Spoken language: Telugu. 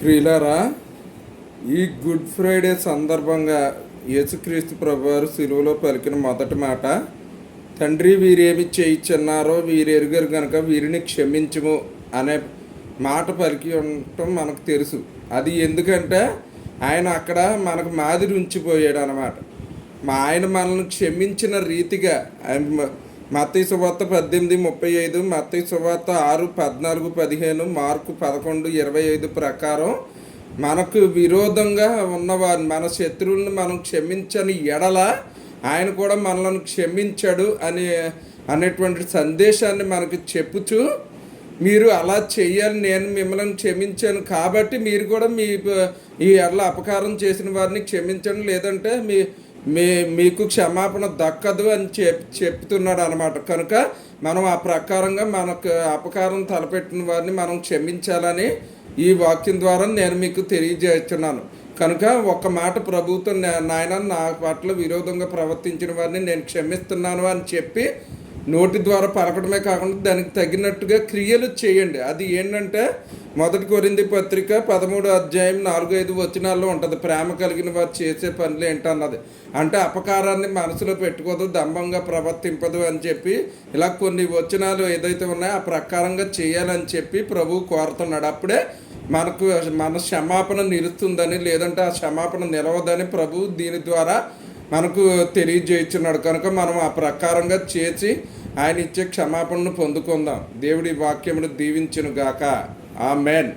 ప్రియులారా, ఈ గుడ్ ఫ్రైడే సందర్భంగా యేసుక్రీస్తు ప్రభువారు సిలువలో పలికిన మొదటి మాట, తండ్రి వీరేమి చేయించున్నారో వీరు ఎరుగరు కనుక వీరిని క్షమించుము అనే మాట పలికి ఉండటం మనకు తెలుసు. అది ఎందుకంటే ఆయన అక్కడ మనకు మాదిరి ఉంచిపోయాడు అన్నమాట. ఆయన మనల్ని క్షమించిన రీతిగా ఆయన మత్తయి సువార్త 18:35, మత్తయి సువార్త 6:14-15, మార్కు 11:25 ప్రకారం మనకు విరోధంగా ఉన్నవారు మన శత్రువులను మనం క్షమించని ఎడల ఆయన కూడా మనల్ని క్షమించాడు అనేటువంటి సందేశాన్ని మనకు చెప్పుచూ, మీరు అలా చెయ్యాలి, నేను మిమ్మల్ని క్షమించాను కాబట్టి మీరు కూడా ఈ ఎడల అపకారం చేసిన వారిని క్షమించండి, లేదంటే మీకు క్షమాపణ దక్కదు అని చెప్తున్నాడు అనమాట. కనుక మనం ఆ ప్రకారంగా మనకు అపకారం తలపెట్టిన వారిని మనం క్షమించాలని ఈ వాక్యం ద్వారా నేను మీకు తెలియజేస్తున్నాను. కనుక ఒక మాట ప్రభుత్వం, నాయన నా పట్ల విరోధంగా ప్రవర్తించిన వారిని నేను క్షమిస్తున్నాను అని చెప్పి నోటి ద్వారా పలకడమే కాకుండా దానికి తగినట్టుగా క్రియలు చేయండి. అది ఏంటంటే 1 కొరింథీ పత్రిక 13:4-5 ఉంటుంది. ప్రేమ కలిగిన వారు చేసే పనులు ఏంటన్నది. అంటే అపకారాన్ని మనసులో పెట్టుకోదు, దంభంగా ప్రవర్తింపదు అని చెప్పి ఇలా కొన్ని వచనాలు ఏదైతే ఉన్నాయో ఆ ప్రకారంగా చేయాలని చెప్పి ప్రభువు కోరుతున్నాడు. అప్పుడే మన క్షమాపణ నిలుస్తుందని, లేదంటే ఆ క్షమాపణ నిలవదని ప్రభువు దీని ద్వారా మనకు తెలియజేస్తున్నాడు. కనుక మనం ఆ ప్రకారంగా చేసి ఆయన ఇచ్చే క్షమాపణను పొందుకుందాం. దేవుడి వాక్యమును దీవించును గాక. ఆమేన్.